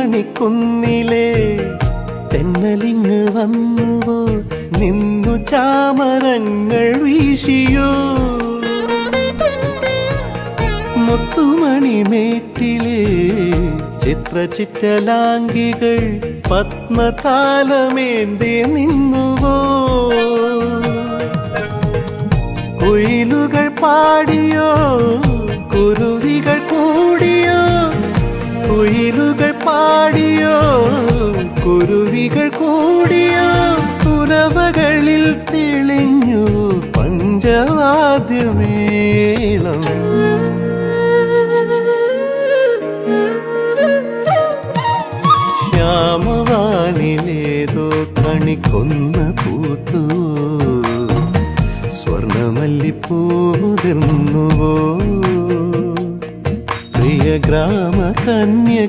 മണിക്കുന്നിലേ തെന്നലിങ്ങ് വന്നുവോ നിന്നു ചാമരങ്ങൾ വീശിയോ മുത്തുമണിമേട്ടിലെ ചിത്രചിറ്റലാംഗികൾ പത്മതാലമേന്തി നിന്നുവോ കുയിലുകൾ പാടിയോ കുരുവികൾ കൂടിയോ കുയിലുകൾ പാടിയോ കുരുവികൾ കൂടിയോ കുരവകളിൽ തെളിഞ്ഞു പഞ്ചവാദ്യമേളം ശ്യാമവാനിലേതോ കണിക്കൊന്ന പൂത്തു സ്വർണമല്ലിപ്പൂതിർന്നുവോ പ്രിയ ഗ്രാമ കന്യ